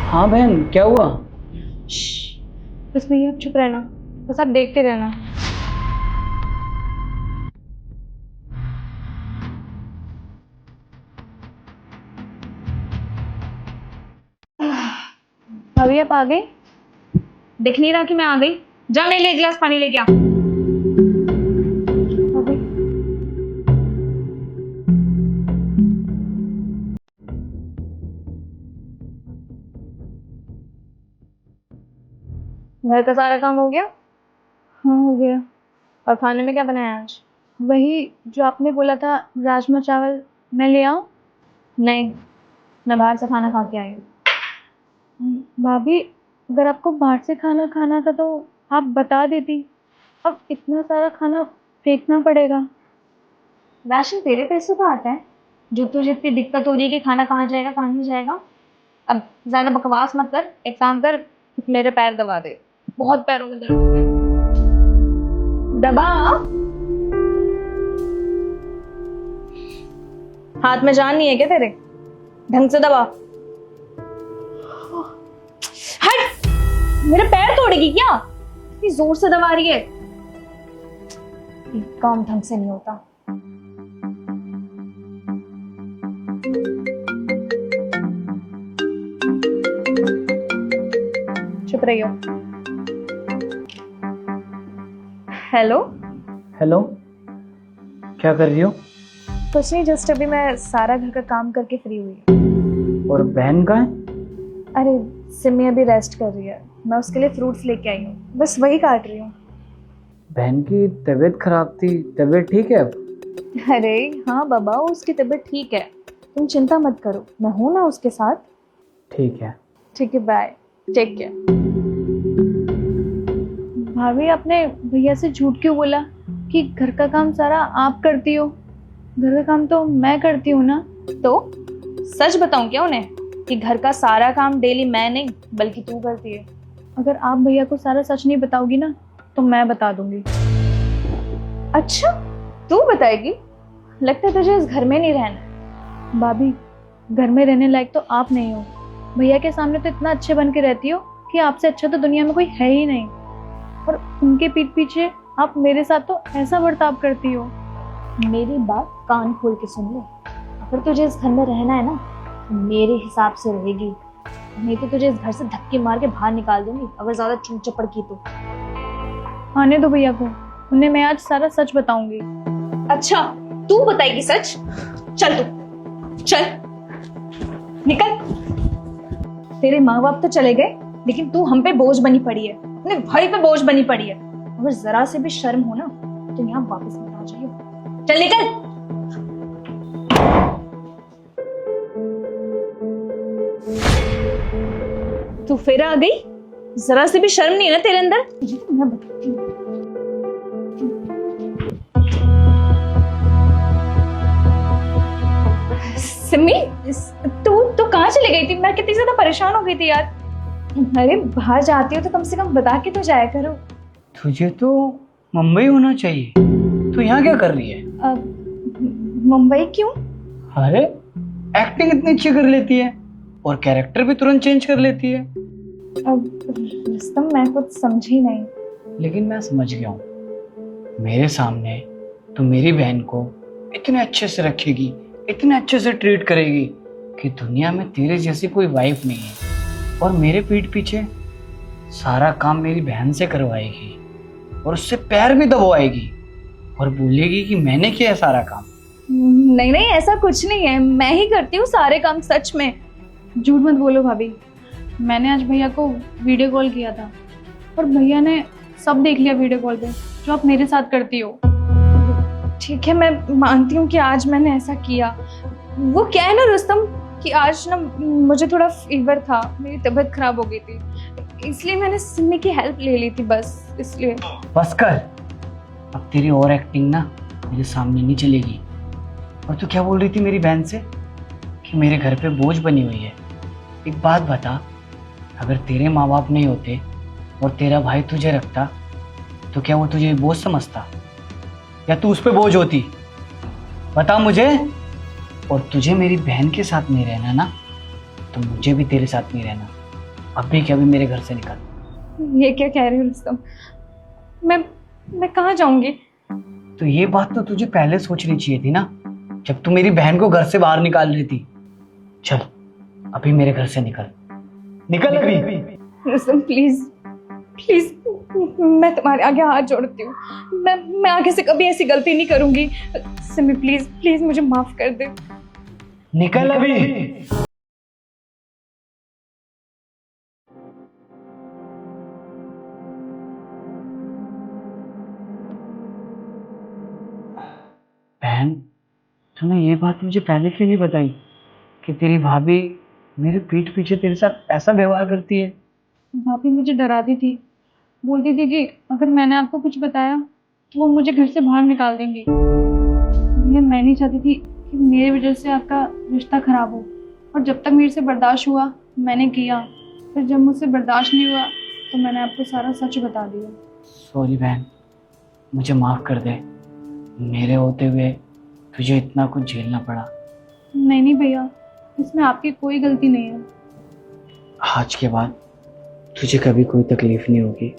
हाँ बहन, क्या हुआ? श्श्श, बस भैया आप चुप रहना, बस आप देखते रहना। भाभी आप आ गई? दिख नहीं रहा कि मैं आ गई? जा मेरे लिए एक गिलास पानी लेके आ। भाभी घर का सारा काम हो गया? हाँ हो गया। और खाने में क्या बनाया आज? वही जो आपने बोला था, राजमा चावल। मैं ले आऊं? नहीं, मैं बाहर से खाना खा के आई हूँ। भाभी अगर आपको बाहर से खाना खाना था तो आप बता देती। अब इतना सारा खाना फेंकना पड़ेगा। राशन तेरे पैसे का आता है, जो तुझे इतनी दिक्कत हो रही है कि खाना कहाँ जाएगा कहाँ नहीं जाएगा। अब ज्यादा बकवास मत कर, एक काम कर, मेरे पैर दबा दे, बहुत पैरों में दर्द हो रहा है। दबा। हाथ में जान नहीं है क्या तेरे? ढंग से दबा। हट, मेरे पैर तोड़ेगी क्या? इतनी जोर से दबा रही है। काम ढंग से नहीं होता। चुप रहियो। हेलो। हेलो, क्या कर रही हो? कुछ नहीं, जस्ट अभी मैं सारा घर का काम करके फ्री हुई। और बहन कहाँ है? अरे सिमी अभी रेस्ट कर रही है, मैं उसके लिए फ्रूट्स लेके आई हूँ, बस वही काट रही हूँ। बहन की तबीयत खराब थी, तबीयत ठीक है अब? अरे हाँ बाबा, उसकी तबीयत ठीक है, तुम चिंता मत करो, मैं हूँ ना उसके साथ। ठीक है। ठीक है, बाय, टेक केयर। भाभी आपने भैया से झूठ क्यों बोला कि घर का काम सारा आप करती हो? घर का काम तो मैं करती हूँ ना। तो सच बताऊं क्या उन्हें कि घर का सारा काम डेली मैं नहीं बल्कि तू करती है? अगर आप भैया को सारा सच नहीं बताओगी ना तो मैं बता दूंगी। अच्छा, तू बताएगी? लगता है तुझे इस घर में नहीं रहना। भाभी घर में रहने लायक तो आप नहीं हो, भैया के सामने तो इतना अच्छे बन के रहती हो कि आपसे अच्छा तो दुनिया में कोई है ही नहीं, और उनके पीठ पीछे आप मेरे साथ तो ऐसा बर्ताव करती हो। मेरी बात कान खोल के सुन ले, अगर तुझे इस घर में रहना है ना तो मेरे हिसाब से रहेगी, नहीं तो तुझे इस घर से धक्के मार के बाहर निकाल दूंगी अगर ज्यादा चुप चपड़ की तो। आने दो भैया को, उन्हें मैं आज सारा सच बताऊंगी। अच्छा, तू बताएगी सच? चल तू चल, निकल। तेरे माँ बाप तो चले गए लेकिन तू हम पे बोझ बनी पड़ी है, अपने भाई पे बोझ बनी पड़ी है। अगर जरा से भी शर्म हो ना तो यहाँ वापस मत आ जाइए। चल निकल। तू फिर आ गई? जरा से भी शर्म नहीं है ना तेरे अंदर? ये तो मैं बताती हूँ। सिमी, तू कहाँ चली गई थी? मैं कितनी ज्यादा परेशान हो गई थी यार। अरे बाहर जाती हो तो कम से कम बता के तो जाया करो। तुझे तो मुंबई होना चाहिए, तू यहाँ क्या कर रही है? मुंबई क्यों? अरे एक्टिंग इतनी अच्छी कर लेती है और कैरेक्टर भी तुरंत चेंज कर लेती है। अब रुस्तम, मैं कुछ समझी नहीं। लेकिन मैं समझ गया हूँ, मेरे सामने तू मेरी बहन को इतने अच्छे से रखेगी, इतने अच्छे से ट्रीट करेगी कि दुनिया में तेरे जैसी कोई वाइफ नहीं है, और मेरे पीठ पीछे सारा काम मेरी बहन से करवाएगी और उससे पैर भी दबवाएगी और बोलेगी कि मैंने किया है सारा काम। नहीं नहीं, ऐसा कुछ नहीं है, मैं ही करती हूँ सारे काम, सच में। झूठ मत बोलो भाभी, मैंने आज भैया को वीडियो कॉल किया था और भैया ने सब देख लिया वीडियो कॉल पे जो आप मेरे साथ करती हो। ठीक है, मैं मानती हूँ कि आज मैंने ऐसा किया। वो क्या है ना रुस्तम कि आज ना मुझे थोड़ा फीवर था, मेरी तबीयत खराब हो गई थी, इसलिए मैंने सिमी की हेल्प ले ली थी, बस इसलिए। बस कर, अब तेरी और एक्टिंग ना मेरे सामने नहीं चलेगी। और तू क्या बोल रही थी मेरी बहन से कि मेरे घर पे बोझ बनी हुई है? एक बात बता, अगर तेरे माँ बाप नहीं होते और तेरा भाई तुझे रखता तो क्या वो तुझे बोझ समझता या तू उस पे बोझ होती? बता मुझे। और तुझे मेरी बहन के साथ नहीं रहना ना तो मुझे भी तेरे साथ नहीं रहना। अभी के अभी मेरे घर से निकल। ये क्या कह रही हो रुस्तम? मैं कहाँ जाऊंगी? तो ये बात तो तुझे पहले सोचनी चाहिए थी ना, जब तू मेरी बहन को घर से बाहर निकाल रही थी। चल अभी मेरे घर से निकल, निकल अभी। रुस्तम प्लीज प्लीज, मैं तुम्हारे आगे हाथ जोड़ती हूँ। मैं आगे से कभी ऐसी गलती नहीं करूंगी। सिमी प्लीज प्लीज मुझे माफ कर दे। निकल अभी। बहन, तूने ये बात मुझे पहले क्यों नहीं बताई कि तेरी भाभी मेरे पीठ पीछे तेरे साथ ऐसा व्यवहार करती है? भाभी मुझे डराती थी, बोलती थी कि अगर मैंने आपको कुछ बताया तो वो मुझे घर से बाहर निकाल देंगी। मैं नहीं चाहती थी कि मेरी वजह से आपका रिश्ता खराब हो, और जब तक मेरे से बर्दाश्त हुआ मैंने किया। फिर जब मुझसे बर्दाश्त नहीं हुआ तो मैंने आपको सारा सच बता दिया। सॉरी बहन, मुझे माफ कर दे। मेरे होते हुए तुझे इतना कुछ झेलना पड़ा। नहीं नहीं भैया, इसमें आपकी कोई गलती नहीं है। आज के बाद तुझे कभी कोई तकलीफ नहीं होगी।